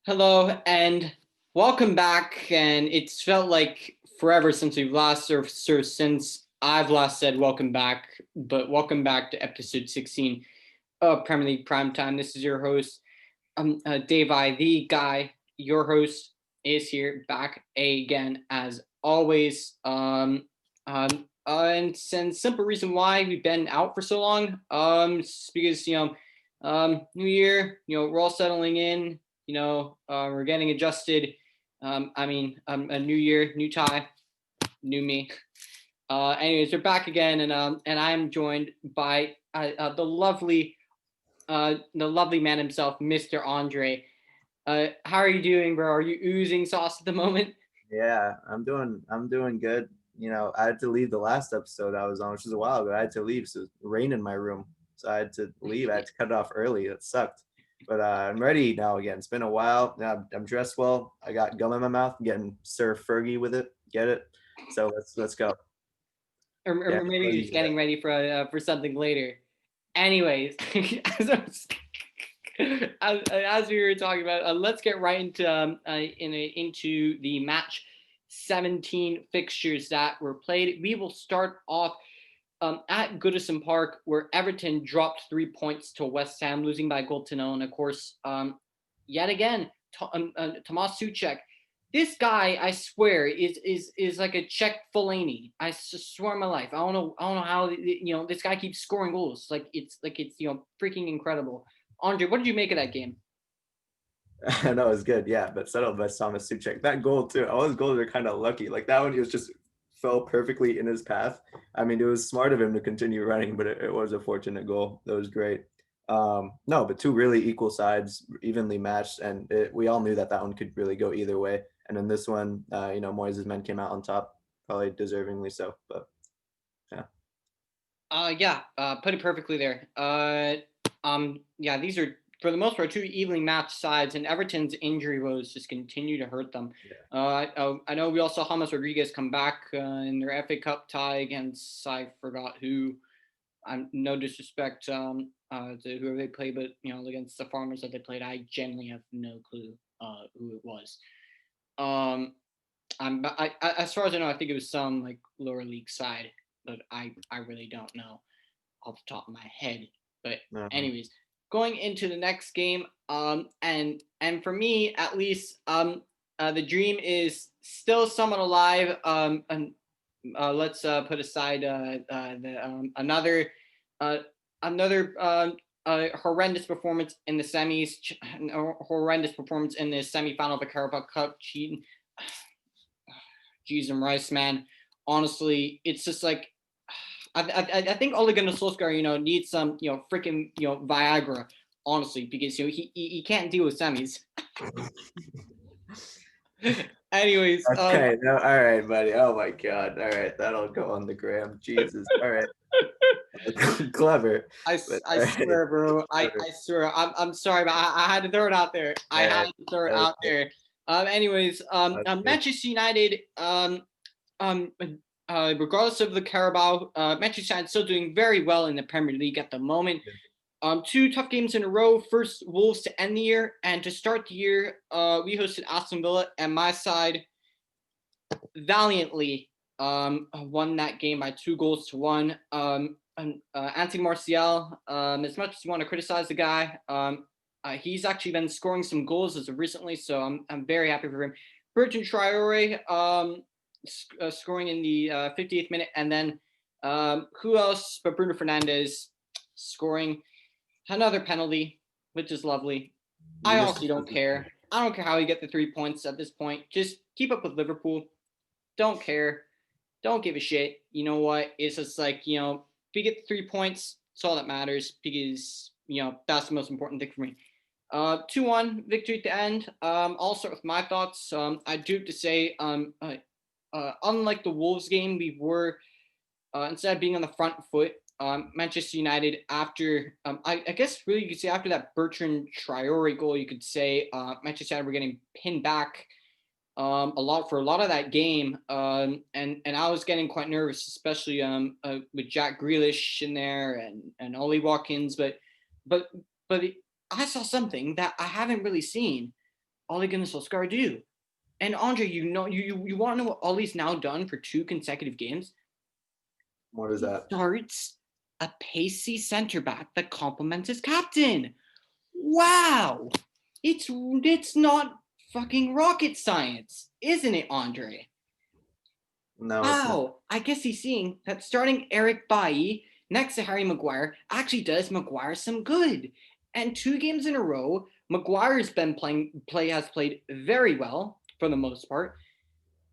Hello and welcome back. And it's felt like forever since we've last since I've last said welcome back. But welcome back to episode 16 of Premier League Primetime. This is your host, Dave I, the guy. Your host is here back again as always. And simple reason why we've been out for so long. It's because New Year. We're all settling in. We're getting adjusted. A new year, new tie, new me. Anyways, we're back again, and I'm joined by the lovely man himself, Mr. Andre. How are you doing, bro? Are you oozing sauce at the moment? Yeah, I'm doing good. I had to leave the last episode I was on, which was a while ago. I had to leave, so it rained in my room, so I had to leave. I had to cut it off early. It sucked, but I'm ready now again. It's been a while. Now I'm dressed well. I got gum in my mouth. I'm getting Sir Fergie with it. Get it? So let's go. Or Yeah, maybe what you're do just you got? getting ready for something later. Anyways, as we were talking about, let's get right into the match 17 fixtures that were played. We will start off at Goodison Park, where Everton dropped 3 points to West Ham, losing by a goal to nil. And of course, yet again, Tomas Suchek. This guy, I swear, is like a Czech Fellaini. I swear on my life. I don't know how this guy keeps scoring goals. It's freaking incredible. Andre, what did you make of that game? I know it's good, yeah, but settled by Thomas Suchek. That goal too. All his goals are kind of lucky. Like that one, he was just fell perfectly in his path. I mean, it was smart of him to continue running, but it was a fortunate goal. That was great. No, but two really equal sides, evenly matched, and we all knew that that one could really go either way. And in this one, Moyes' men came out on top, probably deservingly so. But yeah, Yeah, put it perfectly there. Yeah, these are for the most part two evenly matched sides, and Everton's injury woes just continue to hurt them. yeah, I know we also saw James Rodriguez come back in their FA Cup tie against I forgot who. I'm no disrespect to whoever they played, but against the Farmers that they played, I genuinely have no clue who it was. Um, as far as I know, I think it was some like lower league side, but I really don't know off the top of my head. But no, anyways, going into the next game, and for me at least, the dream is still somewhat alive. And let's put aside uh, another horrendous performance in the semis, horrendous performance in the semifinal of the Carabao Cup. Cheating, Jesus and Rice, man. Honestly, it's just like I think Ole Gunnar Solskjaer, needs some, freaking, Viagra, honestly, because he can't deal with semis. Anyways, okay, no, all right, buddy. Oh my God, all right, that'll go on the gram. Jesus, all right, clever, but I all right, swear, bro. clever. I swear. I'm sorry, but I had to throw it out there. I All had right, to throw it that was out good. there. Anyways, Okay. Manchester United, um, regardless of the Carabao, Manchester United still doing very well in the Premier League at the moment. Two tough games in a row. First, Wolves to end the year, and to start the year, we hosted Aston Villa, and my side valiantly won that game by 2 goals to 1. Anthony Martial, as much as you want to criticize the guy, he's actually been scoring some goals as of recently, so I'm very happy for him. Bertrand Traore scoring in the 58th minute, and then who else but Bruno Fernandes scoring another penalty, which is lovely. You I just honestly don't care. I don't care how you get the 3 points at this point. Just keep up with Liverpool. Don't care. Don't give a shit. You know what? It's just like, if we get the 3 points, it's all that matters because, that's the most important thing for me. 2-1 victory at the end. I'll start with my thoughts. I do have to say, unlike the Wolves game, we were instead of being on the front foot, Manchester United after I guess really you could say after that Bertrand Traore goal, you could say Manchester United were getting pinned back a lot of that game, and I was getting quite nervous, especially with Jack Grealish in there and Ollie Watkins, but but I saw something that I haven't really seen Ole Gunnar Solskjaer do? And Andre, you want to know what Ole's now done for 2 consecutive games? What is He that? starts a pacey center back that complements his captain. Wow, it's not fucking rocket science, isn't it, Andre? No, it's not. Wow, I guess he's seeing that starting Eric Bailly next to Harry Maguire actually does Maguire some good. And 2 games in a row, Maguire's been has played very well for the most part,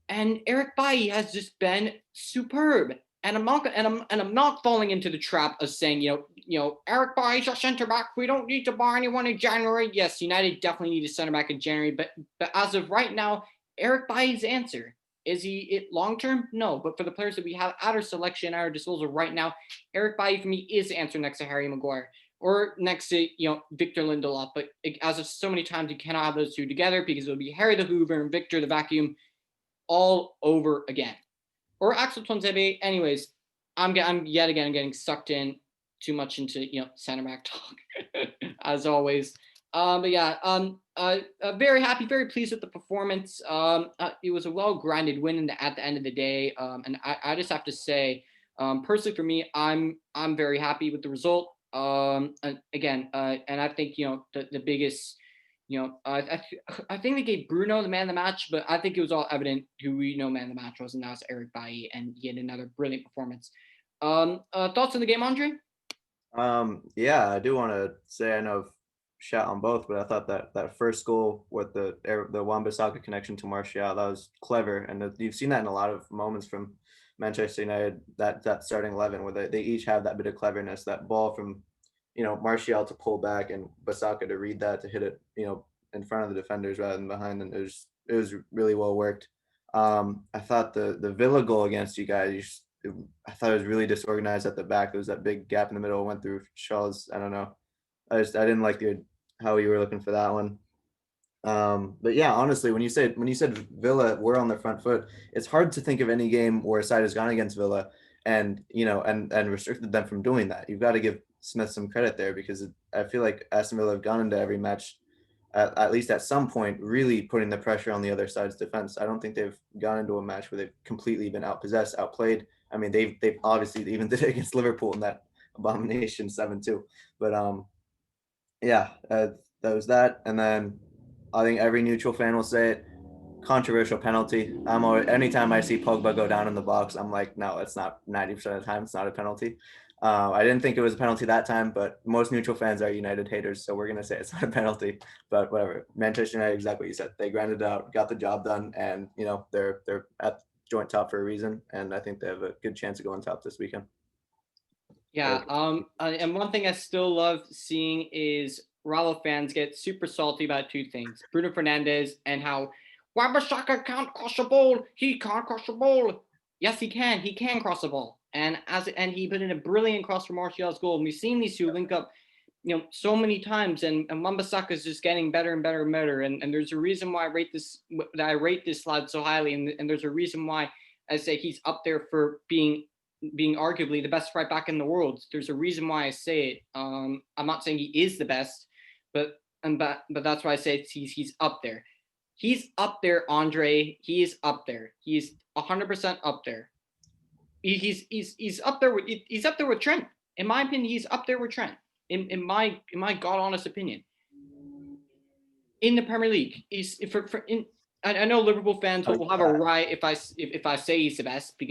and Eric Bailly has just been superb. And I'm not falling into the trap of saying, Eric Bailly's a center back. We don't need to buy anyone in January. Yes, United definitely need a center back in January, but as of right now, Eric Bailly's answer. Is he it long term? No, but for the players that we have at our selection, at our disposal right now, Eric Bailly for me is the answer next to Harry Maguire or next to Victor Lindelof. But as of so many times, you cannot have those two together because it would be Harry the Hoover and Victor the Vacuum all over again. Or Axel Tuanzebe. Anyways, I'm yet again getting sucked in too much into center back talk as always. But yeah, very happy, very pleased with the performance. It was a well-grinded win at the end of the day, and I just have to say, personally for me, I'm very happy with the result. And again, and I think the biggest. I think they gave Bruno the man of the match, but I think it was all evident who we know man of the match was, and that was Eric Bailly, and he had another brilliant performance. Thoughts on the game, Andre? Yeah, I do want to say I know I've shot on both, but I thought that first goal with the Wan-Bissaka connection to Martial, that was clever, and you've seen that in a lot of moments from Manchester United, that starting 11 where they each have that bit of cleverness, that ball from Martial to pull back and Bissaka to read that to hit it in front of the defenders rather than behind them. It was really well worked. I thought the Villa goal against you guys, I thought it was really disorganized at the back. There was that big gap in the middle, went through Shaw's. I don't know. I didn't like how you were looking for that one. But yeah, honestly, when you said Villa were on their front foot, it's hard to think of any game where a side has gone against Villa and and restricted them from doing that. You've got to give Smith some credit there because I feel like Aston Villa have gone into every match at least at some point really putting the pressure on the other side's defense. I don't think they've gone into a match where they've completely been outpossessed, outplayed. I mean, they've obviously even did it against Liverpool in that abomination 7-2. But yeah, that was that. And then I think every neutral fan will say it. Controversial penalty. I'm always, anytime I see Pogba go down in the box, I'm like, no, it's not. 90% of the time, it's not a penalty. I didn't think it was a penalty that time, but most neutral fans are United haters, so we're gonna say it's not a penalty. But whatever. Manchester United, exactly what you said. They grinded it out, got the job done, and they're at joint top for a reason, and I think they have a good chance of going top this weekend. Yeah. And one thing I still love seeing is Rallo fans get super salty about 2 things: Bruno Fernandes and how Wan-Bissaka can't cross the ball. He can't cross the ball. Yes, he can. He can cross the ball. And he put in a brilliant cross for Martial's goal. And we've seen these two link up, so many times. And Wan-Bissaka is just getting better and better and better. And there's a reason why I rate this lad so highly. And there's a reason why I say he's up there for being arguably the best right back in the world. There's a reason why I say it. I'm not saying he is the best, but that's why I say he's up there. He's up there, Andre. He is up there. He's 100% up there. He's up there with Trent. In my opinion, he's up there with Trent. In my god honest opinion. In the Premier League, I know Liverpool fans will have a riot if I say he's the best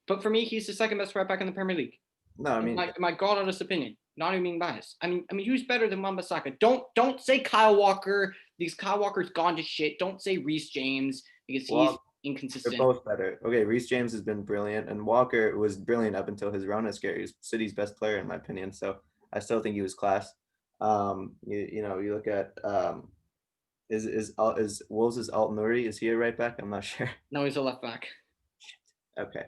but for me, he's the second best right back in the Premier League. No, I mean, my god honest opinion, not even being biased. I mean, who's better than Wan-Bissaka? Don't say Kyle Walker. Because Kyle Walker's gone to shit. Don't say Reece James because he's inconsistent. They're both better. Okay, Reece James has been brilliant, and Walker was brilliant up until his run as He's City's best player in my opinion. So I still think he was class. You look at is Wolves' Alt-Nouri, is he a right back? I'm not sure. No, he's a left back. Okay.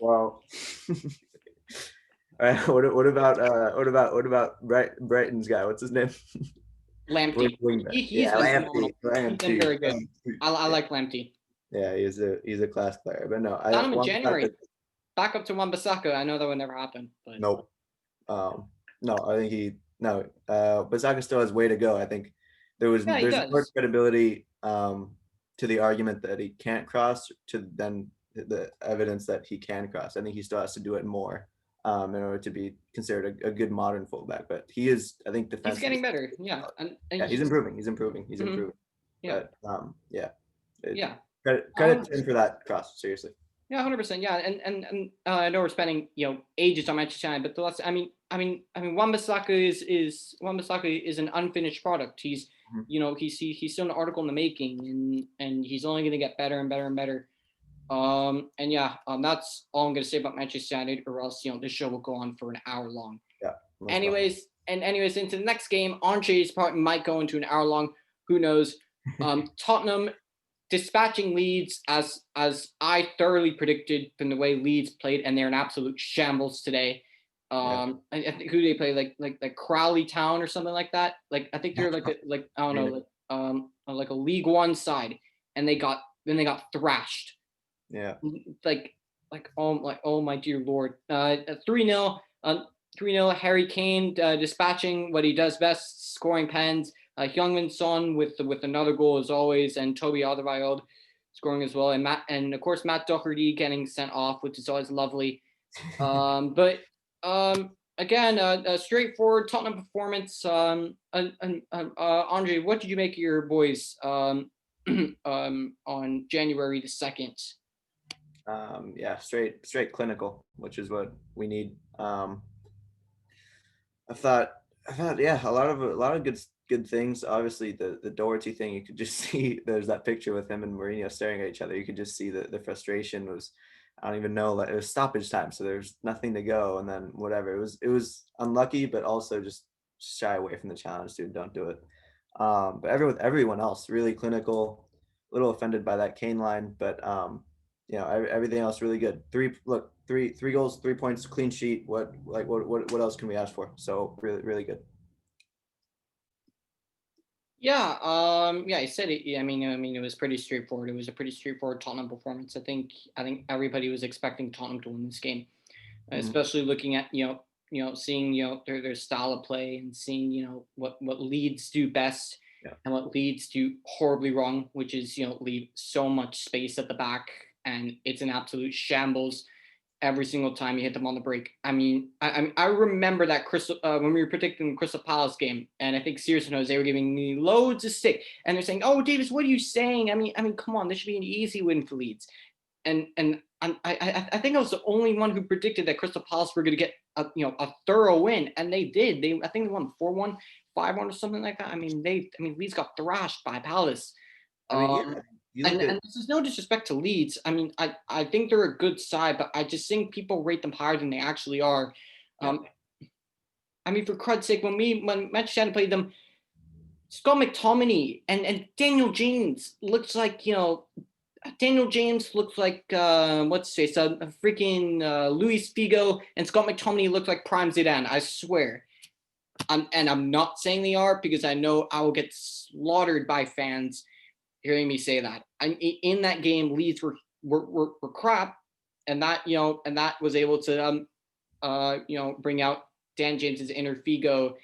Well, all right. What about Brighton's guy? What's his name? Lamptey. He's Lamptey. He's very good. I like Lamptey. Yeah, he's a class player. But no, I got him in January. Back up to Wan-Bissaka. I know that would never happen. But nope. No, I think Bissaka still has way to go. I think there's more credibility to the argument that he can't cross to then the evidence that he can cross. I think he still has to do it more in order to be considered a good modern fullback. But he is, I think, He's defensively. getting better. Yeah, and Yeah, he's improving. He's improving. He's Mhm. improving. Yeah, But yeah, it, yeah. credit to him for that cross. Seriously. Yeah, 100%. Yeah, and I know we're spending ages on Manchester United, but the last, Wan-Bissaka Wan-Bissaka is an unfinished product. He's Mhm. he's still an article in the making, and he's only going to get better and better and better. And yeah, that's all I'm going to say about Manchester United, or else this show will go on for an hour long. Yeah. Most Anyways, into the next game, Andre's part might go into an hour long. Who knows? Tottenham dispatching Leeds as I thoroughly predicted from the way Leeds played, and they're an absolute shambles today. Yeah. I think who they play like Crowley Town or something like that. Like I think they're like I don't know like a League One side, and they got thrashed. Yeah. Oh my dear Lord. 3-0. 3-0. Harry Kane dispatching what he does best, scoring pens. Heung-min Son with another goal as always, and Toby Alderweireld scoring as well, and of course Matt Doherty getting sent off, which is always lovely. But again, a straightforward Tottenham performance. Andre, what did you make of your boys on January the 2nd? Yeah, straight clinical, which is what we need. I thought, yeah, a lot of good things. Obviously, the Doherty thing, you could just see. There's that picture with him and Mourinho staring at each other. You could just see the frustration was. I don't even know. Like, it was stoppage time, so there's nothing to go, and then whatever. It was unlucky, but also just shy away from the challenge, dude. Don't do it. But everyone else really clinical. A little offended by that Kane line, but everything else really good. Three goals, 3 points, clean sheet. What else can we ask for? So really good. Yeah, I said it. It was pretty straightforward. It was a pretty straightforward Tottenham performance. I think everybody was expecting Tottenham to win this game, Mhm. especially looking at seeing their style of play, and seeing what Leeds do best, Yeah. and what Leeds do horribly wrong, which is leave so much space at the back, and it's an absolute shambles every single time you hit them on the break. I remember that when we were predicting the Crystal Palace game, and I think Sears and Jose were giving me loads of stick, and they're saying, "Oh, Davis, what are you saying? Come on, this should be an easy win for Leeds." And I think I was the only one who predicted that Crystal Palace were going to get a thorough win, and they did. I think they won 4-1, 5-1, or something like that. Leeds got thrashed by Palace. I mean, yeah, Um, you look and at this is no disrespect to Leeds. I think they're a good side, but I just think people rate them higher than they actually are. yeah. Um, for crud's sake, when Manchester United played them, Scott McTominay and Daniel James looks like Daniel James looks like what's say so freaking Luis Figo, and Scott McTominay looks like prime Zidane. I swear. I'm not saying they are, because I know I will get slaughtered by fans hearing me say that. In that game, Leeds were crap, and that was able to bring out Dan James's inner Figo,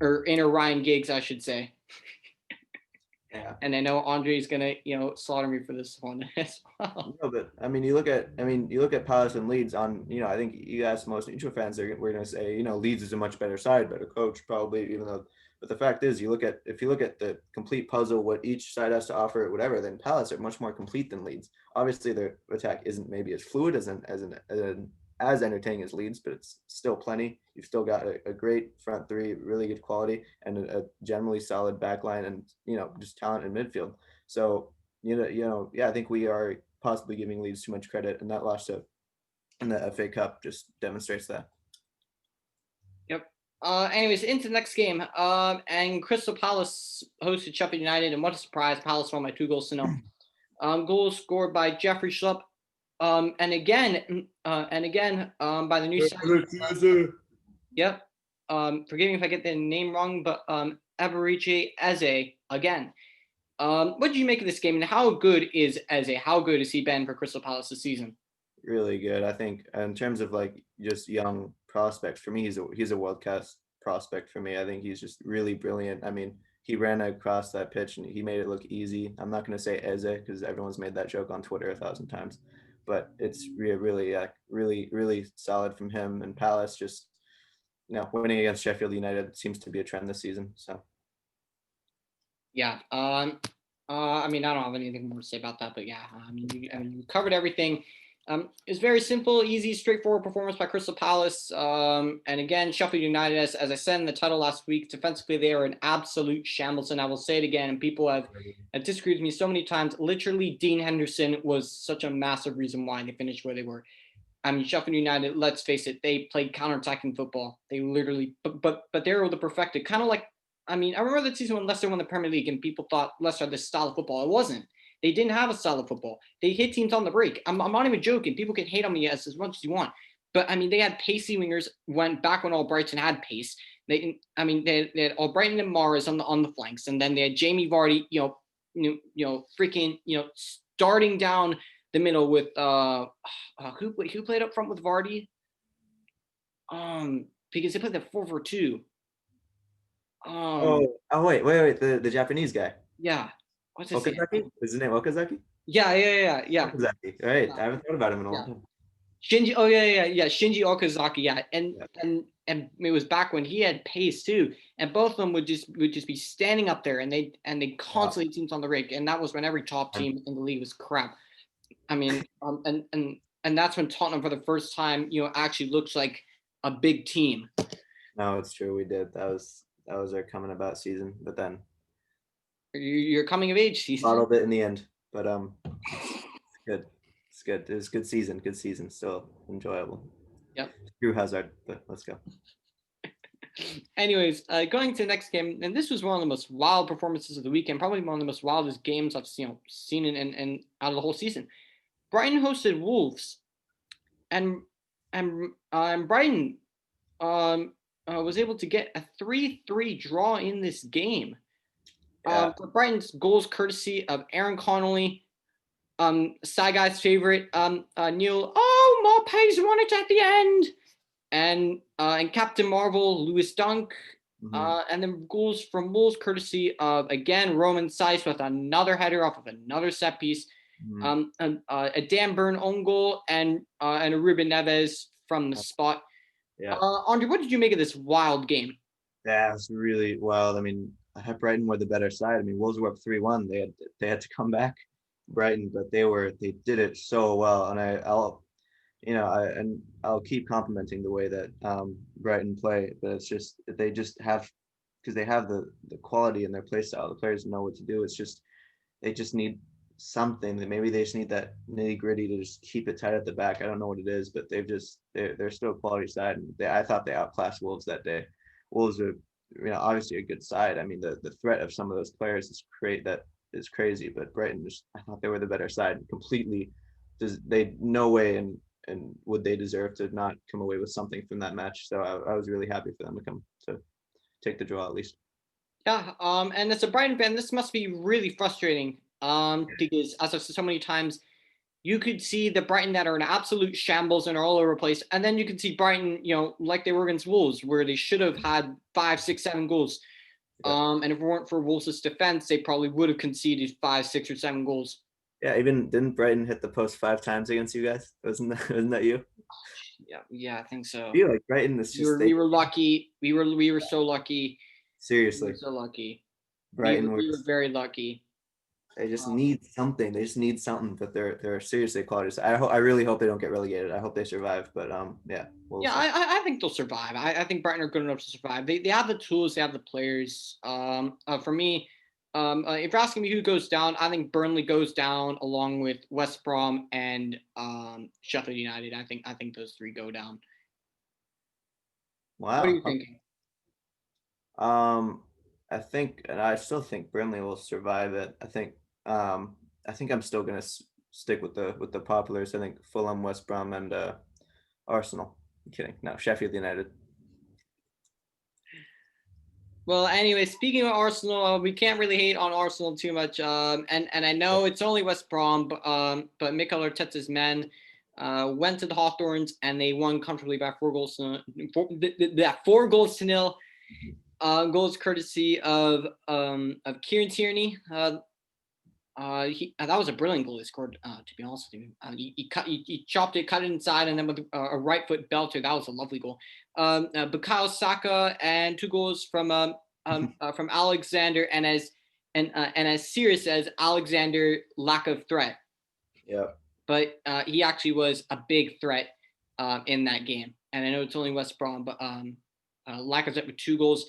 or inner Ryan Giggs, I should say. Yeah. And I know Andre's gonna slaughter me for this one as well. No, but you look at Palace and Leeds on, I think you ask most neutral fans, we're going to say, Leeds is a much better side, better coach, probably, even though, but the fact is, if you look at the complete puzzle, what each side has to offer, whatever, then Palace are much more complete than Leeds. Obviously, their attack isn't maybe as fluid as entertaining as Leeds, but it's still plenty. You've still got a great front three, really good quality, and a generally solid back line, and just talent in midfield. So yeah, I think we are possibly giving Leeds too much credit, and that loss in the FA Cup just demonstrates that. Yep. Anyways, into the next game. And Crystal Palace hosted Sheffield United, and what a surprise! Palace won by 2-0. Goals scored by Jeffrey Schlupp. And again, by the new signing. Yep. Forgive me if I get the name wrong, but Eberiche Eze again. What did you make of this game, and how good is Eze? How good has he been for Crystal Palace this season? Really good, I think, in terms of like just young prospects. For me, he's a world class prospect. For me, I think he's just really brilliant. he ran across that pitch and he made it look easy. I'm not going to say Eze because everyone's made that joke on Twitter 1,000 times, but it's really solid from him. And Palace just, winning against Sheffield United seems to be a trend this season. So Yeah. I mean, I don't have anything more to say about that, but yeah, I mean, you covered everything. It's very simple, easy, straightforward performance by Crystal Palace. And again, Sheffield United, as I said in the title last week, defensively they are an absolute shambles. And I will say it again, and people have disagreed with me so many times. Literally, Dean Henderson was such a massive reason why they finished where they were. I mean, Sheffield United, let's face it, they played counterattacking football. They literally, but they were the perfected, kind of like, I mean, I remember that season when Leicester won the Premier League and people thought Leicester had this style of football. It wasn't. They didn't have a style of football. They hit teams on the break. I'm not even joking. People can hate on me as much as you want. But, I mean, they had pacey wingers back when all Brighton had pace. They had all Brighton and Mahrez on the flanks. And then they had Jamie Vardy, starting down the middle with who played up front with Vardy? Because they played the 4-4-2. Wait, the Japanese guy. Yeah. What's his name? Okazaki? Is his name Okazaki? Yeah. Okazaki. All right. I haven't thought about him in a long time. Shinji. Oh yeah. Shinji Okazaki. Yeah, and it was back when he had pace too, and both of them would just be standing up there, and they constantly teams on the break, and that was when every top team in the league was crap. I mean, and that's when Tottenham for the first time, actually looks like a big team. No, it's true. We did. That was our coming about season, but then your coming of age season. Bottled it in the end, but it's good. It's good. It was a good season. Good season. Still enjoyable. Yep. Screw Hazard, but let's go. Anyways, going to the next game, and this was one of the most wild performances of the weekend, probably one of the most wildest games I've seen in out of the whole season. Brighton hosted Wolves, and Brighton was able to get a 3-3 draw in this game. For Brighton's goals courtesy of Aaron Connolly, Side Guy's favorite, Neil. Oh, Maupay's won it at the end, and Captain Marvel, Lewis Dunk, and then goals from Wolves courtesy of again Roman Saiz with another header off of another set piece, a Dan Burn own goal, and a Ruben Neves from the spot. Yeah. Andre, what did you make of this wild game? Yeah, it was really wild. I mean, I had Brighton were the better side. I mean, Wolves were up 3-1. They had to come back, Brighton, but they did it so well. And I'll keep complimenting the way that Brighton play, but it's just they just have, because they have the quality in their play style. The players know what to do. It's just they just need something that maybe they just need that nitty gritty to just keep it tight at the back. I don't know what it is, but they're still a quality side. And I thought they outclassed Wolves that day. Wolves are obviously a good side. I mean, the threat of some of those players is crazy, but Brighton I thought they were the better side completely. They no way and would they deserve to not come away with something from that match. So I was really happy for them to take the draw at least. Yeah, and as a Brighton fan, this must be really frustrating. Because as I've said so many times, you could see the Brighton that are in absolute shambles and are all over the place, and then you can see Brighton, like they were against Wolves, where they should have had 5, 6, 7 goals. Yeah. And if it weren't for Wolves' defense, they probably would have conceded 5, 6, or 7 goals. Yeah, even didn't Brighton hit the post 5 times against you guys? Wasn't that you? Yeah, I think so. I feel like Brighton is just we were lucky. We were so lucky. Seriously, we were so lucky. Brighton we were very lucky. They just need something. They just need something, but they're seriously quality. I really hope they don't get relegated. I hope they survive. But yeah. I think they'll survive. I think Brighton are good enough to survive. They have the tools. They have the players. For me, if you're asking me who goes down, I think Burnley goes down along with West Brom and Sheffield United. I think those 3 go down. Wow. What are you thinking? I still think Burnley will survive it. I think I'm still gonna stick with the populars. I think Fulham, West Brom, and Arsenal. I'm kidding. No, Sheffield United. Well, anyway, speaking of Arsenal, we can't really hate on Arsenal too much. And I know it's only West Brom, but Mikel Arteta's men went to the Hawthorns and they won comfortably by 4 goals to 0. Goals courtesy of Kieran Tierney. That was a brilliant goal he scored. To be honest with you, he chopped it, cut it inside, and then with a right foot belter, that was a lovely goal. Bukayo Saka and 2 goals from Alexander, and as serious as Alexander lack of threat, Yeah. but he actually was a big threat in that game. And I know it's only West Brom, but Lacazette with 2 goals.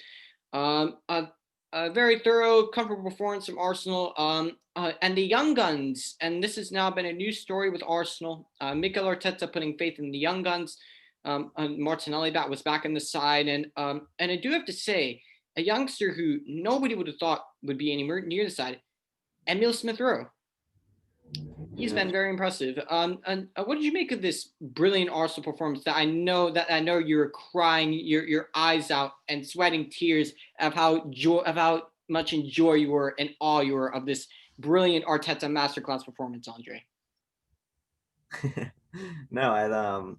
A very thorough, comfortable performance from Arsenal. And the young guns, and this has now been a new story with Arsenal. Mikel Arteta putting faith in the young guns. Martinelli was back in the side, and I do have to say, a youngster who nobody would have thought would be anywhere near the side, Emil Smith-Rowe. He's been very impressive. And what did you make of this brilliant Arsenal performance? That I know you were crying your eyes out and sweating tears of how much enjoy you were and awe you were of this brilliant Arteta masterclass performance, Andre. No,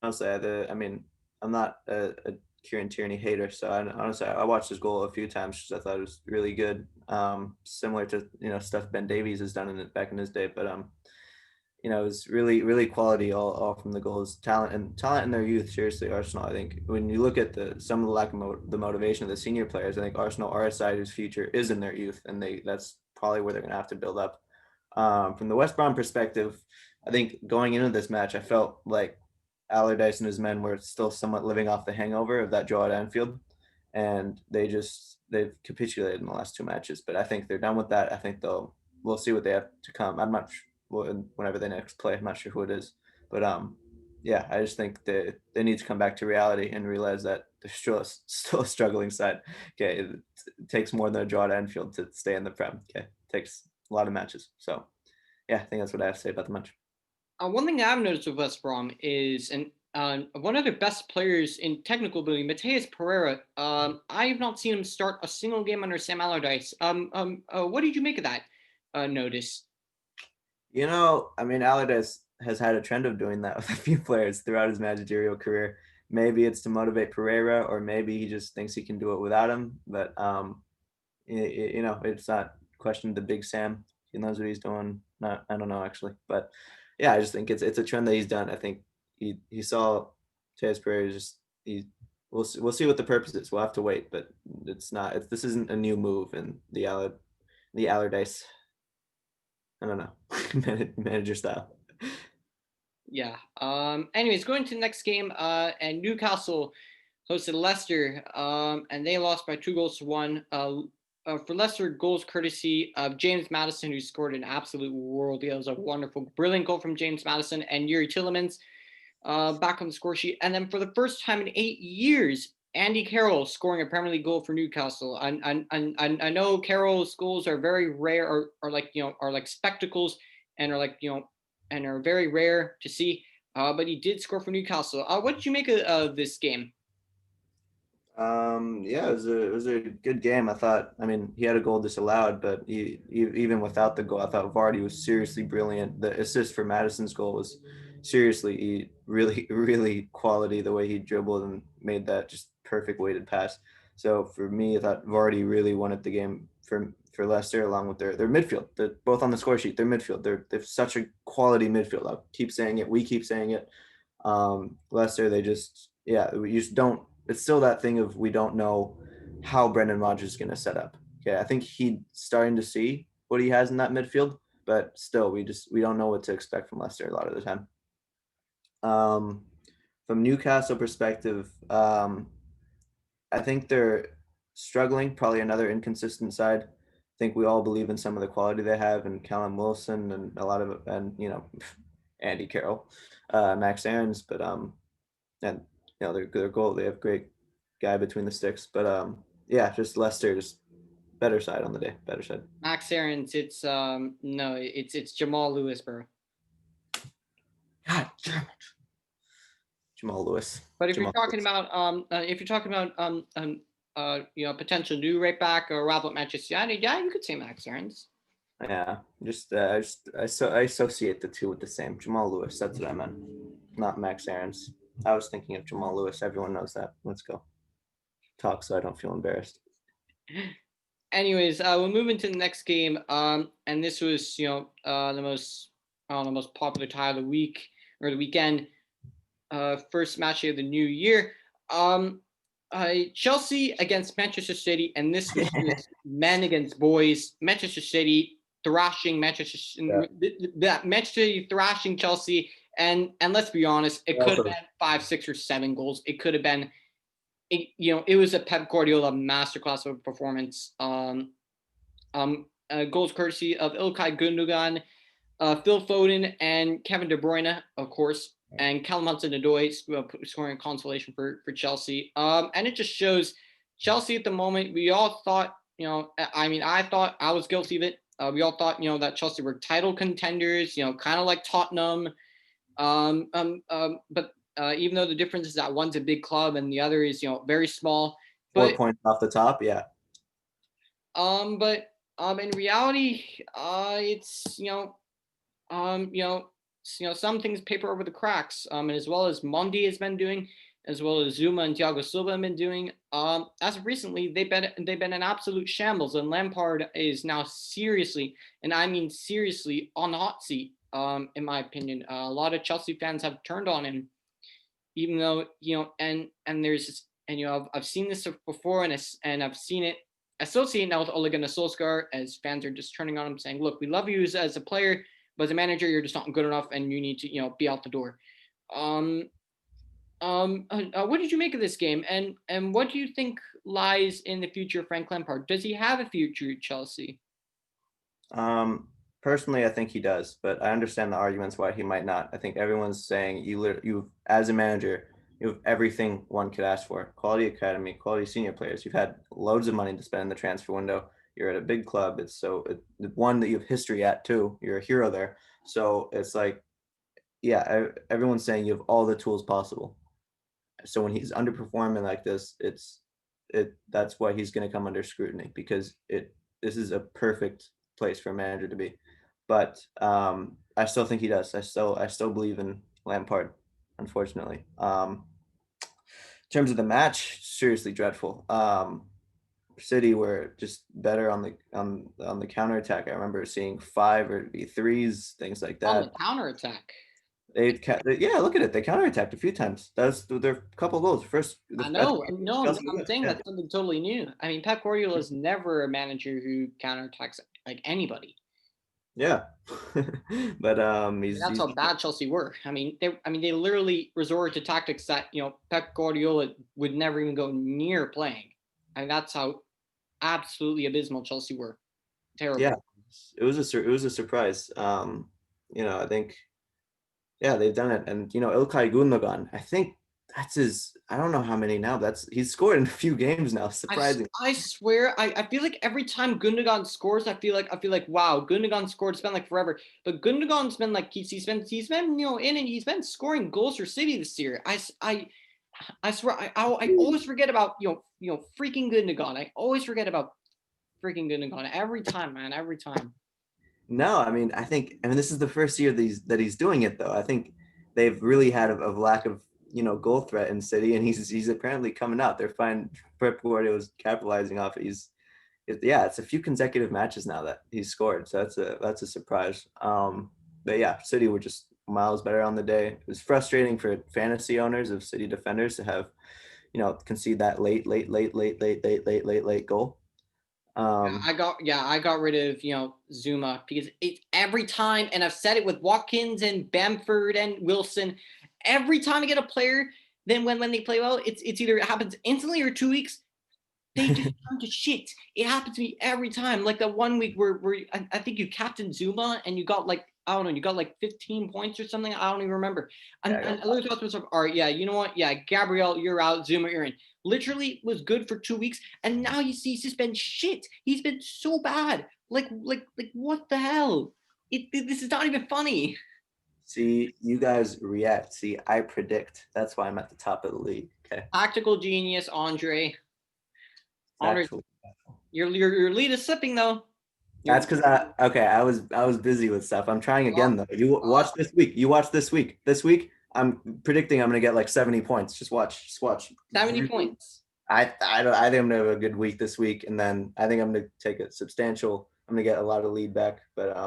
honestly, I mean, I'm not a Kieran Tierney hater, so honestly, I watched his goal a few times because I thought it was really good. Similar to stuff Ben Davies has done back in his day, but it was really quality all from the goals, talent in their youth. Seriously, Arsenal. I think when you look at some of the lack of the motivation of the senior players, I think Arsenal are a side whose future is in their youth, and that's probably where they're going to have to build up. From the West Brom perspective, I think going into this match, I felt like Allardyce and his men were still somewhat living off the hangover of that draw at Anfield, and they've capitulated in the last 2 matches. But I think they're done with that. I think we'll see what they have to come. I'm not sure whenever they next play. I'm not sure who it is, but yeah, I just think they need to come back to reality and realize that they're still a struggling side. Okay, it takes more than a draw at Anfield to stay in the Prem. Okay, it takes a lot of matches. So yeah, I think that's what I have to say about the match. One thing I've noticed with West Brom is, and one of their best players in technical ability, Mateus Pereira. I have not seen him start a single game under Sam Allardyce. What did you make of that notice? I mean, Allardyce has had a trend of doing that with a few players throughout his managerial career. Maybe it's to motivate Pereira, or maybe he just thinks he can do it without him. But it's not question the big Sam. He knows what he's doing. Not, I don't know actually, but yeah, I just think it's a trend that he's done. I think he saw Tejas Pereira we'll see what the purpose is. We'll have to wait, but this isn't a new move in the Allardyce. I don't know, manager style. Yeah. Anyways, going to the next game, and Newcastle hosted Leicester, and they lost by 2-1. For Leicester, goals courtesy of James Maddison, who scored an absolute worldie. It was a wonderful, brilliant goal from James Maddison, and Yuri Tillemans back on the score sheet. And then for the first time in 8 years, Andy Carroll scoring a Premier League goal for Newcastle. I know Carroll's goals are very rare, are like spectacles, and are very rare to see. But he did score for Newcastle. What did you make of this game? Yeah, it was a good game. I thought. I mean, he had a goal disallowed, but even without the goal, I thought Vardy was seriously brilliant. The assist for Madison's goal was seriously really quality. The way he dribbled and made that just perfect weighted pass. So for me, I thought Vardy really wanted the game for Leicester, along with their midfield. They're both on the score sheet. Their midfield. They've such a quality midfield. I'll keep saying it. We keep saying it. Leicester, we just don't. It's still that thing of we don't know how Brendan Rodgers is going to set up. Okay, I think he's starting to see what he has in that midfield, but still, we don't know what to expect from Leicester a lot of the time. From Newcastle perspective, I think they're struggling. Probably another inconsistent side. I think we all believe in some of the quality they have, and Callum Wilson and a lot of Andy Carroll, Max Aarons, but and their goal. They have great guy between the sticks, but yeah, just Leicester, just better side on the day, better side. Max Aarons, it's no, it's Jamal Lewis, bro. God damn it, Jamal Lewis. But if Jamal you're talking about potential new right back or rival Manchester United, yeah, you could say Max Aarons. Yeah, I associate the two with the same. Jamal Lewis, that's what I meant, not Max Aarons. I was thinking of Jamal Lewis. Everyone knows that. Let's go. talk so I don't feel embarrassed. Anyways, we'll move into the next game. And this was, the most popular tie of the week or the weekend. First match of the new year. Chelsea against Manchester City, and this was just men against boys. Manchester City thrashing Manchester City thrashing Chelsea, and let's be honest, it could have been 5, 6, or 7 goals. It could have been. It was a Pep Guardiola masterclass of a performance. Goals courtesy of Ilkay Gundogan, Phil Foden, and Kevin De Bruyne, of course, and Callum Hudson-Odoi scoring a consolation for Chelsea. And it just shows Chelsea at the moment. We all thought, I thought I was guilty of it. We all thought, that Chelsea were title contenders, kind of like Tottenham. But even though the difference is that one's a big club and the other is, very small. 4 points off the top, yeah. But in reality, it's some things paper over the cracks. And as well as Mondi has been doing, as well as Zuma and Thiago Silva have been doing. As of recently, they've been an absolute shambles, and Lampard is now seriously, and I mean seriously, on the hot seat. In my opinion, a lot of Chelsea fans have turned on him, even though and there's I've seen this before, and I've seen it associated now with Ole Gunnar Solskjaer, as fans are just turning on him, saying, "Look, we love you as a player, but as a manager, you're just not good enough, and you need to be out the door." What did you make of this game, and what do you think lies in the future of Frank Lampard? Does he have a future at Chelsea? Personally, I think he does, but I understand the arguments why he might not. I think everyone's saying you as a manager, you have everything one could ask for: quality academy, quality senior players. You've had loads of money to spend in the transfer window. You're at a big club. It's one that you have history at too. You're a hero there. So it's like, yeah, everyone's saying you have all the tools possible. So when he's underperforming like this, that's why he's going to come under scrutiny, because this is a perfect place for a manager to be. But I still think he does. I still believe in Lampard, unfortunately. In terms of the match, seriously dreadful. City were just better on the counterattack. I remember seeing 5 or 3s, things like that. On the counterattack. Look at it. They counterattacked a few times. That's their couple goals. I know. No, I'm saying that's something totally new. I mean, Pep Guardiola is never a manager who counterattacks like anybody. Yeah, but that's how bad Chelsea were. I mean, they literally resorted to tactics that Pep Guardiola would never even go near playing. I mean, that's how absolutely abysmal Chelsea were. Terrible. Yeah, it was a surprise. I think, yeah, they've done it, and Ilkay Gundogan, I think that's his. I don't know how many now. He's scored in a few games now. Surprising. I swear, I feel like every time Gundogan scores, I feel like wow, Gundogan scored. It's been like forever, but Gundogan's been like he's been in and he's been scoring goals for City this year. I swear, I always forget about freaking Gundogan. I always forget about freaking Gundogan every time, man. Every time. No, I mean this is the first year that he's doing it though. I think they've really had a lack of goal threat in City, and he's apparently coming out. They're fine. Pep Guardiola's capitalizing off it. It's a few consecutive matches now that he's scored, so that's a surprise. But yeah, City were just miles better on the day. It was frustrating for fantasy owners of City defenders to have concede that late goal. I got rid of Zuma because it's every time, and I've said it with Watkins and Bamford and Wilson. Every time I get a player, then when they play well, it's either it happens instantly or 2 weeks, they just turn to shit. It happens to me every time. Like that 1 week where I think you captained Zuma and you got like, I don't know, you got like 15 points or something. I don't even remember. And I looked at myself, all right, yeah, you know what? Yeah, Gabriel, you're out. Zuma, you're in. Literally was good for 2 weeks, and now you see he's just been shit. He's been so bad. Like what the hell? This is not even funny. See, you guys react. See, I predict. That's why I'm at the top of the league. Okay. Tactical genius, Andre. Your lead is slipping though. That's because I was busy with stuff. I'm trying again though. You watch this week. You watch this week. This week, I'm predicting I'm gonna get like 70 points. Just watch. 70 points. I think I'm gonna have a good week this week, and then I think I'm gonna take a substantial. I'm gonna get a lot of lead back, but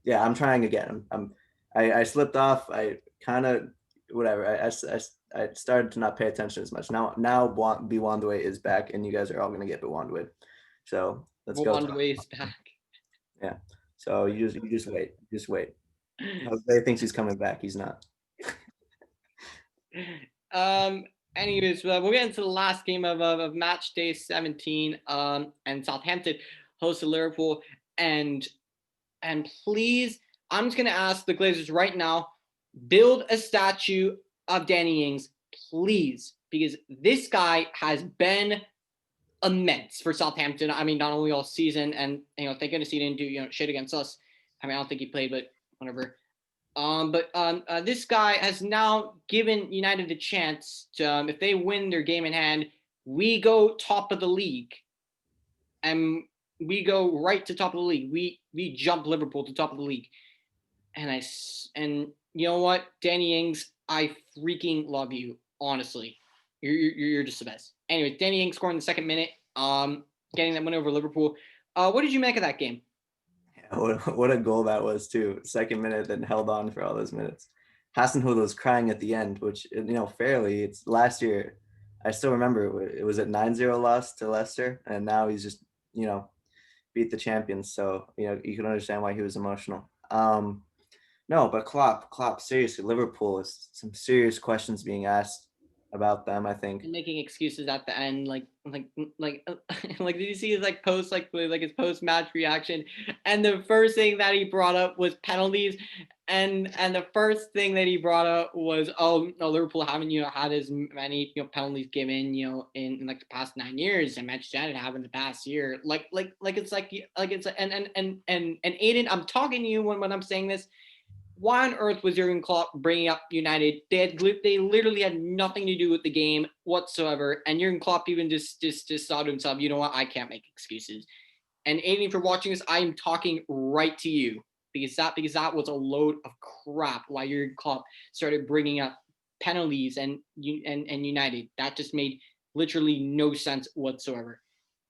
yeah, I'm trying again. I slipped off. I kind of whatever. I started to not pay attention as much. Now Biwandwe is back, and you guys are all gonna get Biwandwe. So let's Well, go. on the way is back. Yeah. So you just wait. Just wait. Jose thinks he's coming back. He's not. Um. Anyways, we'll get into the last game of match day 17. And Southampton hosted Liverpool, and please, I'm just gonna ask the Glazers right now, build a statue of Danny Ings, please, because this guy has been immense for Southampton. I mean, not only all season, and thank goodness he didn't do shit against us. I mean, I don't think he played, but whatever. But this guy has now given United a chance to, if they win their game in hand, we go top of the league, and we go right to top of the league. We jump Liverpool to top of the league, and you know what, Danny Ings, I freaking love you. Honestly, you're just the best. Anyway, Danny Ings scoring the second minute, getting that win over Liverpool. What did you make of that game? What a goal that was too. Second minute, then held on for all those minutes. Hasenhüttl was crying at the end, which fairly. It's last year. I still remember it was at 9-0 loss to Leicester, and now he's just beat the champions. So you can understand why he was emotional. No, but Klopp, seriously, Liverpool is some serious questions being asked about them, I think. And making excuses at the end, like did you see his post his post match reaction? And the first thing that he brought up was penalties, and the first thing that he brought up was, oh no, Liverpool haven't had as many penalties given in the past 9 years, and Manchester United have in the past year. It's and Aiden, I'm talking to you when I'm saying this. Why on earth was Jurgen Klopp bringing up United? They literally had nothing to do with the game whatsoever, and Jurgen Klopp even just thought to himself, you know what, I can't make excuses. And Aiden, for watching this, I am talking right to you because that was a load of crap. Why Jurgen Klopp started bringing up penalties and United, that just made literally no sense whatsoever.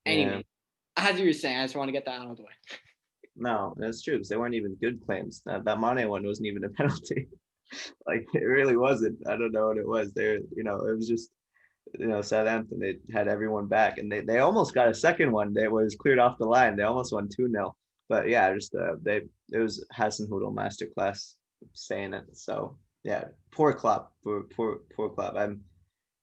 Anyway, as you were saying, I just want to get that out of the way. No, that's true because they weren't even good claims. That Mane one wasn't even a penalty. It really wasn't. I don't know what it was. It was just Southampton. They had everyone back, and they almost got a second one. That was cleared off the line. They almost won 2-0. But yeah, just it was Hasenhüttl masterclass saying it. So yeah, poor Klopp, poor Klopp.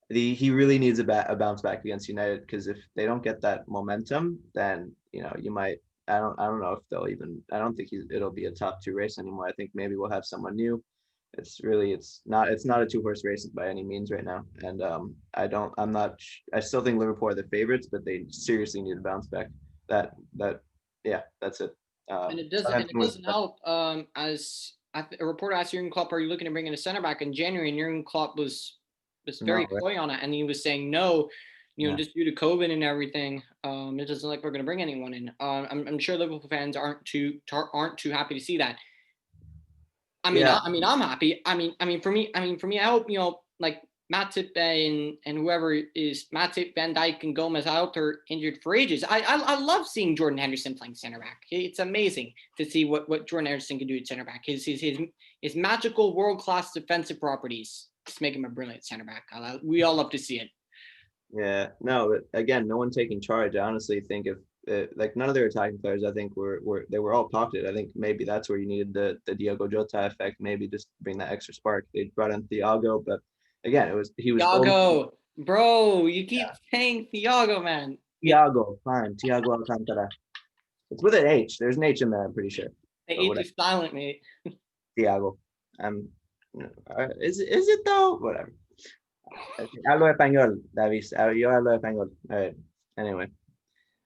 He really needs a bounce back against United, because if they don't get that momentum, then you might. I don't know if they'll even. I don't think it'll be a top 2 race anymore. I think maybe we'll have someone new. It's not a 2-horse race by any means right now. And I still think Liverpool are the favorites, but they seriously need to bounce back. Yeah, that's it. And it doesn't help. As a reporter asked Jurgen Klopp, "Are you looking to bring in a center back in January?" And Jurgen Klopp was very coy on it, and he was saying no. Just due to COVID and everything, it doesn't look like we're going to bring anyone in. I'm sure Liverpool fans aren't too happy to see that. I'm happy. For me, I hope Matip and whoever is Matip, Van Dijk, and Gomez. I hope they're injured for ages. I love seeing Jordan Henderson playing center back. It's amazing to see what Jordan Henderson can do at center back. His magical world class defensive properties just make him a brilliant center back. We all love to see it. Yeah, no, again, no one taking charge. I honestly think if none of their attacking players, I think they were all pocketed. I think maybe that's where you needed the Diogo Jota effect, maybe just bring that extra spark. They brought in Thiago, but again, he was Thiago, bro. You keep saying Thiago, man. Thiago, fine. Thiago Alcantara. It's with an H. There's an H in there, I'm pretty sure. The H is silent, mate. Thiago. Is it though? Whatever. Hablo español, David. Yo hablo español. All right. Anyway.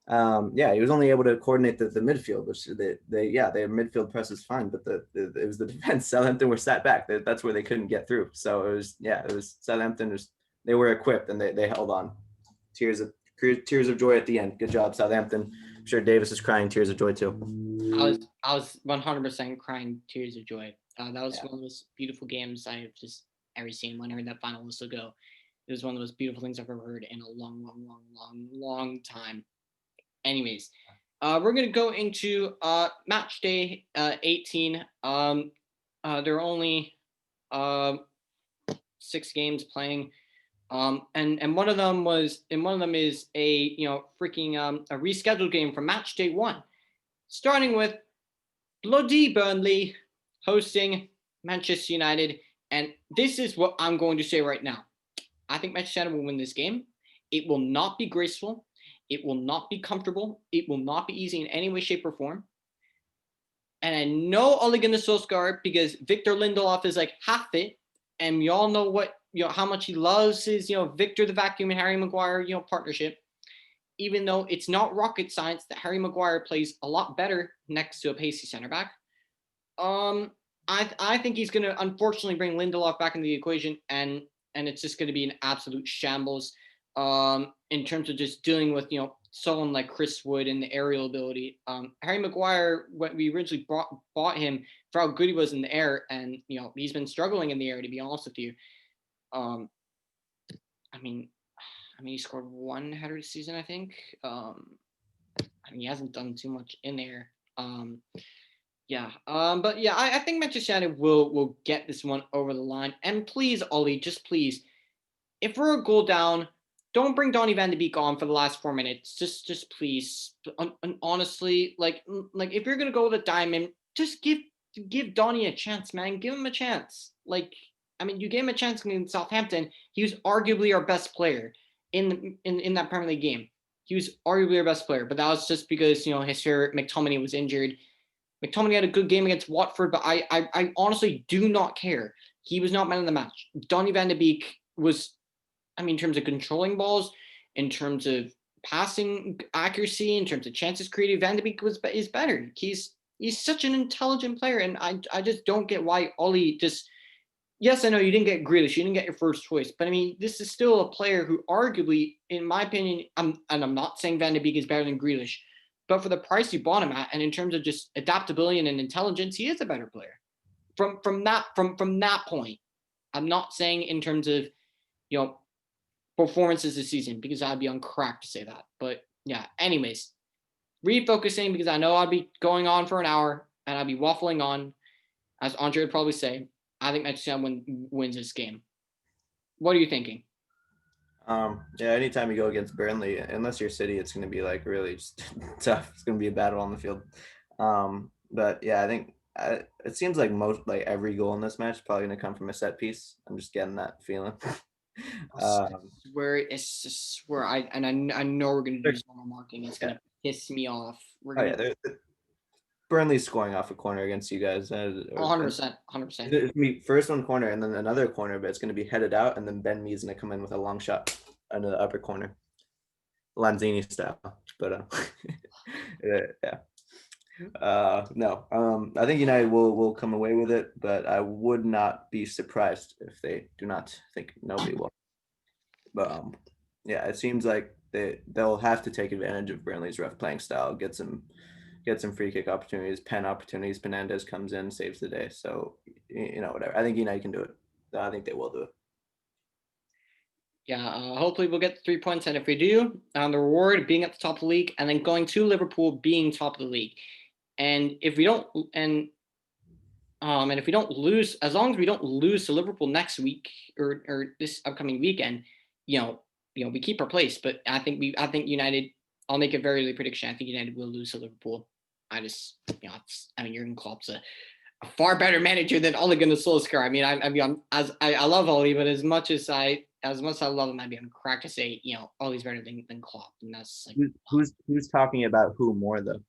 Yeah, he was only able to coordinate the midfield, which their midfield press is fine, but it was the defense. Southampton were sat back. That's where they couldn't get through. So it was Southampton. They were equipped and they held on. Tears of joy at the end. Good job, Southampton. I'm sure Davis is crying tears of joy too. I was 100% crying tears of joy. That was one of those beautiful games I've just ever seen when I heard that final whistle go. It was one of the most beautiful things I've ever heard in a long time. Anyways, we're gonna go into match day 18. There are only 6 games playing. And one of them is a freaking a rescheduled game from match day 1, starting with bloody Burnley hosting Manchester United. And this is what I'm going to say right now. I think Manchester United will win this game. It will not be graceful. It will not be comfortable. It will not be easy in any way, shape, or form. And I know Ole Gunnar Solskjaer, because Victor Lindelof is like half fit, and we all know how much he loves his Victor the Vacuum and Harry Maguire partnership. Even though it's not rocket science that Harry Maguire plays a lot better next to a pacey center back. I think he's going to unfortunately bring Lindelof back into the equation, and it's just going to be an absolute shambles in terms of just dealing with someone like Chris Wood and the aerial ability. Harry Maguire, when we originally bought him for how good he was in the air, and he's been struggling in the air, to be honest with you. I mean, he scored 1 header this season, I think. He hasn't done too much in there. But yeah, I think Manchester United will get this one over the line. And please, Ollie, just please, if we're a goal down, don't bring Donny van de Beek on for the last 4 minutes. Just please. And honestly, like if you're gonna go with a diamond, just give Donny a chance, man. Give him a chance. You gave him a chance in Southampton. He was arguably our best player in that Premier League game. He was arguably our best player, but that was just because his favorite McTominay was injured. McTominay had a good game against Watford, but I honestly do not care. He was not man of the match. Donny van de Beek was, in terms of controlling balls, in terms of passing accuracy, in terms of chances created, Van de Beek is better. He's such an intelligent player, and I just don't get why Ollie just. Yes, I know you didn't get Grealish, you didn't get your first choice, but this is still a player who arguably, in my opinion, I'm not saying Van de Beek is better than Grealish, but for the price you bought him at, and in terms of just adaptability and intelligence, he is a better player. From that point, I'm not saying in terms of performances this season, because I'd be on crack to say that. But yeah, anyways, refocusing, because I know I'd be going on for an hour and I'd be waffling on, as Andre would probably say. I think Manchester United wins this game. What are you thinking? Yeah, anytime you go against Burnley, unless you're City, it's going to be really just tough. It's going to be a battle on the field. But yeah, I think it seems like every goal in this match is probably going to come from a set piece. I'm just getting that feeling. I swear, I know we're going to do zone marking. It's going to piss me off. Burnley's scoring off a corner against you guys. 100%. It's going to be first one corner and then another corner, but it's going to be headed out, and then Ben Mee's going to come in with a long shot into the upper corner, Lanzini style. But yeah. No. I think United will come away with it, but I would not be surprised if they do not. I think nobody will. But yeah, it seems like they'll have to take advantage of Burnley's rough playing style, get some free kick opportunities, pen opportunities. Penandes comes in, saves the day. So whatever. I think United can do it. I think they will do it. Yeah, hopefully we'll get the 3 points, and if we do, the reward being at the top of the league, and then going to Liverpool being top of the league. And if we don't, and if we don't lose, as long as we don't lose to Liverpool next week or this upcoming weekend, we keep our place. But I think United. I'll make a very early prediction. I think United will lose to Liverpool. Jurgen Klopp's a far better manager than Ole Gunnar Solskjaer. I love Ole, but as much as I love him, I'd be on crack to say Ole's better than Klopp, and that's like who's talking about who more though.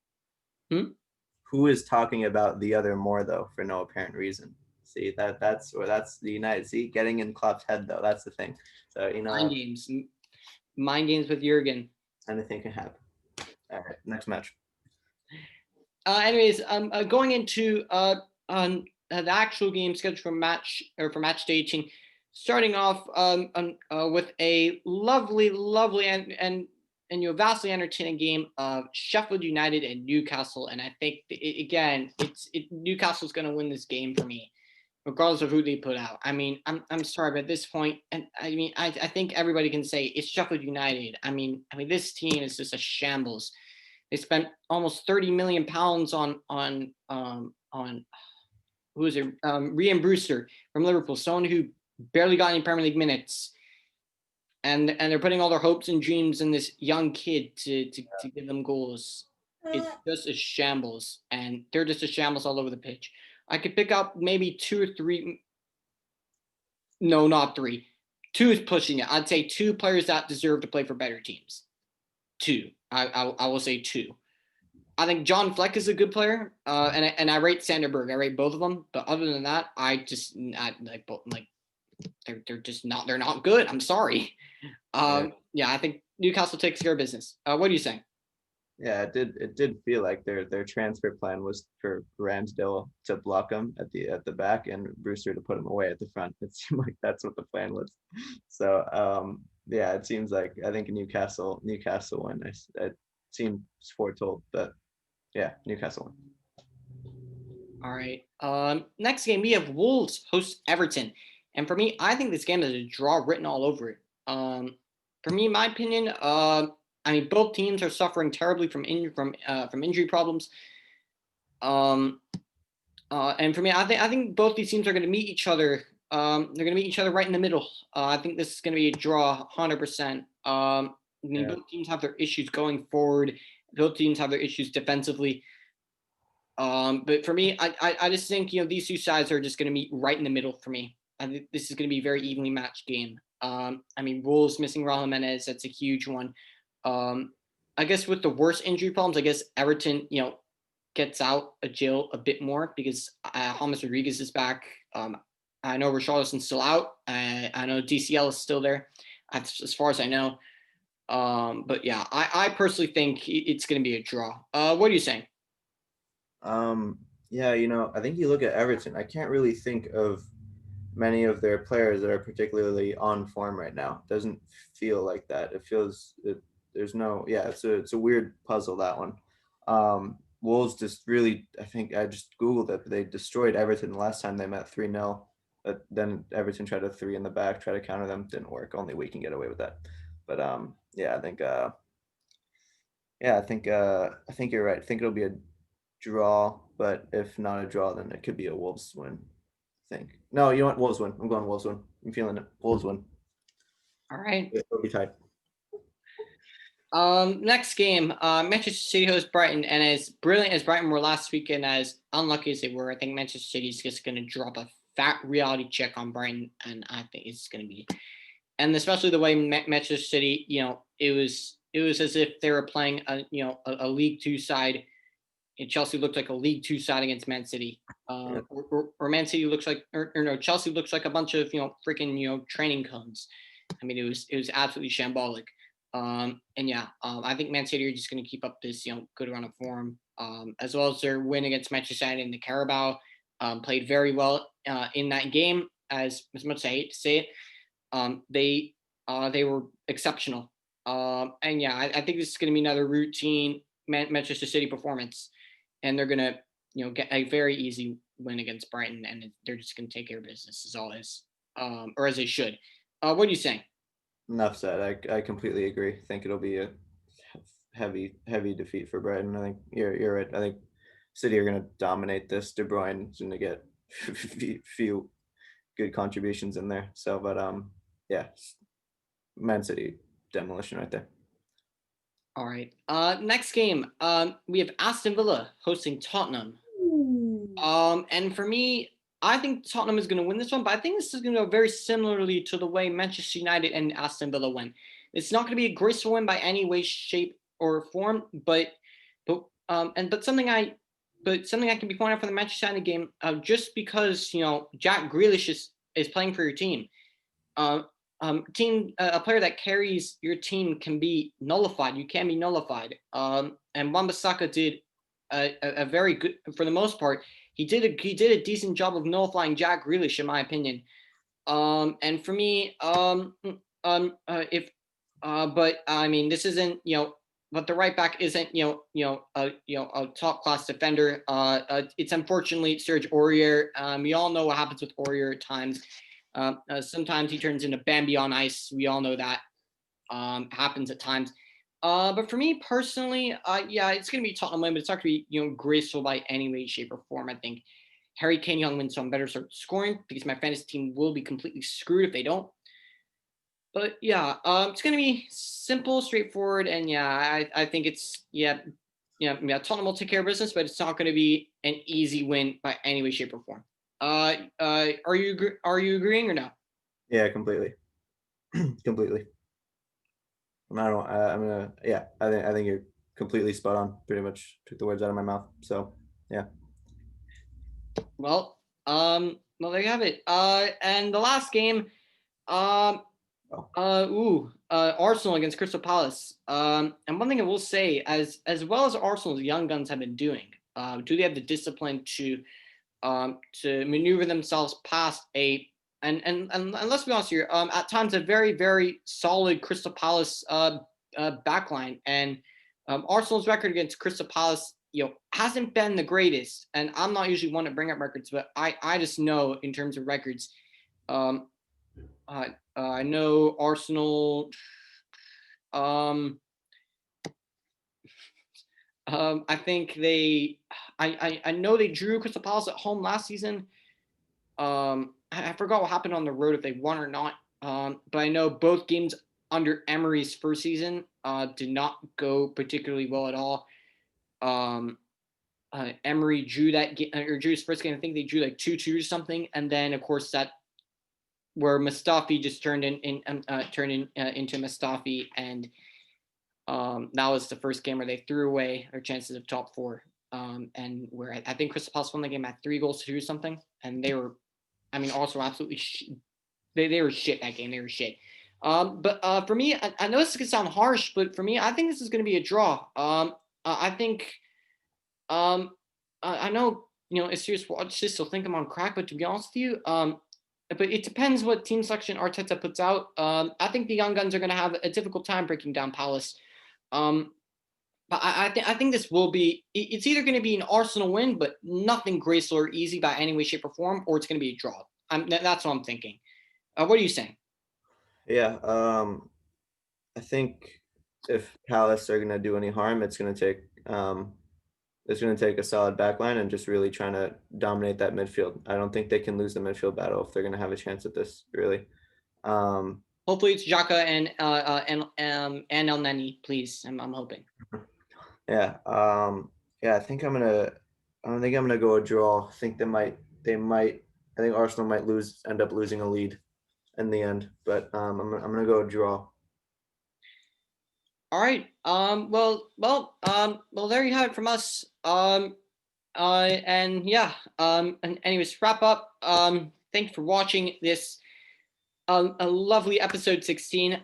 Who is talking about the other more though, for no apparent reason? See, that's the United. See, getting in Klopp's head though, that's the thing. So mind games with Jurgen. Anything can happen. All right, next match. Anyways, going into the actual game scheduled for match day 18, starting off with a lovely and vastly entertaining game of Sheffield United and Newcastle. And I think Newcastle's going to win this game for me. regardless of who they put out. I mean, I'm sorry, but at this point, and I mean, I think everybody can say it's Sheffield United. I mean, this team is just a shambles. They spent almost 30 million pounds on who is it? Ryan Brewster from Liverpool, someone who barely got any Premier League minutes, and they're putting all their hopes and dreams in this young kid to give them goals. It's just a shambles, and they're just a shambles all over the pitch. I could pick up maybe two or three. No, not three. Two is pushing it. I'd say two players that deserve to play for better teams. Two. I will say two. I think John Fleck is a good player, and I rate Sanderberg. I rate both of them, but other than that, I like both. Like they're just not. They're not good. I'm sorry. Yeah, I think Newcastle takes care of business. What do you say? Yeah, it did feel like their transfer plan was for Ramsdale to block him at the back and Brewster to put him away at the front. It seemed like that's what the plan was. So yeah, it seems like I think Newcastle won. It seemed foretold, but yeah, Newcastle won. All right. Next game we have Wolves host Everton, and for me, I think this game is a draw written all over it. For me, in my opinion, I mean, both teams are suffering terribly from injury problems. And for me, I think both these teams are going to meet each other. They're going to meet each other right in the middle. I think this is going to be a draw, 100%. I mean, Yeah. both teams have their issues going forward. Both teams have their issues defensively. But for me, I just think these two sides are just going to meet right in the middle for me. I think this is going to be a very evenly matched game. I mean, Wolves missing Raul Jimenez, that's a huge one. I guess with the worst injury problems, I guess Everton, gets out of jail a bit more because James Rodriguez is back. I know Richarlison's still out. I know DCL is still there, as far as I know. But yeah, I personally think it's going to be a draw. What are you saying? Yeah, I think you look at Everton. I can't really think of many of their players that are particularly on form right now. It doesn't feel like that. It feels there's no it's a weird puzzle, that one. Wolves just really, I think I just googled it, but they destroyed Everton the last time they met 3-0. But then Everton tried a three in the back, try to counter them, didn't work. Only we can get away with that. But yeah, I think you're right. I think it'll be a draw, but if not a draw, then it could be a Wolves win. I think. No, you know what? Wolves win. I'm going Wolves win. I'm feeling it. Wolves win. All right. It'll be tied. Next game, Manchester City hosts Brighton, and as brilliant as Brighton were last weekend, as unlucky as they were, I think Manchester City is just going to drop a fat reality check on Brighton, and I think it's going to be, and especially the way Manchester City, it was as if they were playing a League Two side. And Chelsea looked like a League Two side against Man City, or Man City looks like, or no, Chelsea looks like a bunch of freaking training cones. I mean, it was absolutely shambolic. And yeah, I think Man City are just going to keep up this good run of form, as well as their win against Manchester United in the Carabao. Played very well in that game. As much as I hate to say it, they were exceptional. And yeah, I think this is going to be another routine Manchester City performance, and they're going to get a very easy win against Brighton, and they're just going to take care of business as always, or as they should. What are you saying? Enough said. I completely agree. I think it'll be a heavy defeat for Brighton. I think you're right. I think City are going to dominate this. De Bruyne's going to get few good contributions in there. So, but yeah, Man City demolition right there. All right. Next game, we have Aston Villa hosting Tottenham. And for me, I think Tottenham is going to win this one, but I think this is going to go very similarly to the way Manchester United and Aston Villa went. It's not going to be a graceful win by any way, shape, or form, but something I can be pointing out for the Manchester United game, just because Jack Grealish is playing for your team. A player that carries your team can be nullified. You can be nullified. And Wan-Bissaka did a very good, for the most part. He did a decent job of nullifying Jack Grealish, in my opinion. And for me, but I mean, this isn't but the right back isn't a top class defender. It's unfortunately Serge Aurier. We all know what happens with Aurier at times. Sometimes he turns into Bambi on ice. We all know that happens at times. But for me personally, yeah, it's going to be Tottenham win, but it's not going to be graceful by any way, shape, or form. I think Harry Kane Young wins, so I'm better start scoring because my fantasy team will be completely screwed if they don't. But yeah, it's going to be simple, straightforward, and yeah, I think it's yeah. Tottenham will take care of business, but it's not going to be an easy win by any way, shape, or form. Are you agreeing or no? Yeah, completely, completely. I don't. I'm gonna. Yeah, I think you're completely spot on. Pretty much took the words out of my mouth. So yeah. Well, there you have it. And the last game, um, Oh. Arsenal against Crystal Palace. And one thing I will say, as well as Arsenal's young guns have been doing, do they have the discipline to maneuver themselves past and let's be honest here, at times a very very solid Crystal Palace backline, and Arsenal's record against Crystal Palace hasn't been the greatest, and I'm not usually one to bring up records, but I just know in terms of records, um, I know Arsenal. Um, I think I know they drew Crystal Palace at home last season. I forgot what happened on the road if they won or not. But I know both games under Emery's first season did not go particularly well at all. Emery drew that game or drew his first game. I think they drew like 2-2 or something, and then of course that where Mustafi just turned into Mustafi, and that was the first game where they threw away their chances of top four. And where I think Crystal Palace won the game at 3-2 or something, and they were, I mean, also absolutely they were shit that game. They were shit. But for me, I know this is gonna sound harsh, but for me, I think this is gonna be a draw. I think I know it's serious watch this, so think I'm on crack. But to be honest with you, but it depends what team selection Arteta puts out. I think the young guns are gonna have a difficult time breaking down Palace. Um, but I think this will be. It's either going to be an Arsenal win, but nothing graceful or easy by any way, shape, or form, or it's going to be a draw. That's what I'm thinking. What are you saying? Yeah. I think if Palace are gonna do any harm, it's gonna take a solid backline and just really trying to dominate that midfield. I don't think they can lose the midfield battle if they're gonna have a chance at this. Really. Um, Hopefully, it's Xhaka and El Neni. Please, I'm hoping. yeah. Yeah. I don't think I'm gonna go a draw. I think they might. I think Arsenal might end up losing a lead in the end. But I'm gonna go a draw. All right. Well, there you have it from us. And yeah. And anyways, wrap up. Thank you for watching this a lovely episode 16.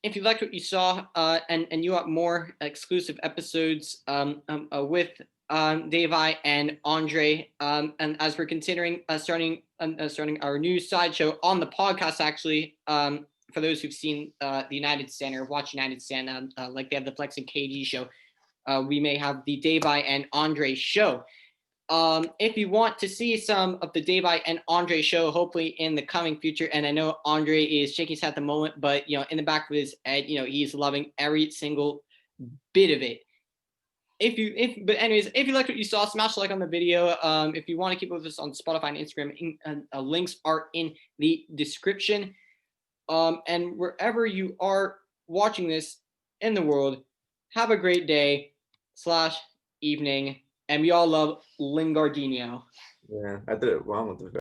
If you liked what you saw, and you want more exclusive episodes with Devi and Andre, and as we're considering starting our new sideshow on the podcast, actually, for those who've seen the United Stand or watch United Stand, like they have the Flex and KD show, we may have the Devi and Andre show. If you want to see some of the Devi and Andre show, hopefully in the coming future, and I know Andre is shaking his head at the moment, but in the back of his head, he's loving every single bit of it. But anyways, if you liked what you saw, smash the like on the video. If you want to keep up with us on Spotify and Instagram, links are in the description. And wherever you are watching this in the world, have a great day / evening. And we all love Lingardinho. Yeah, I did it wrong with the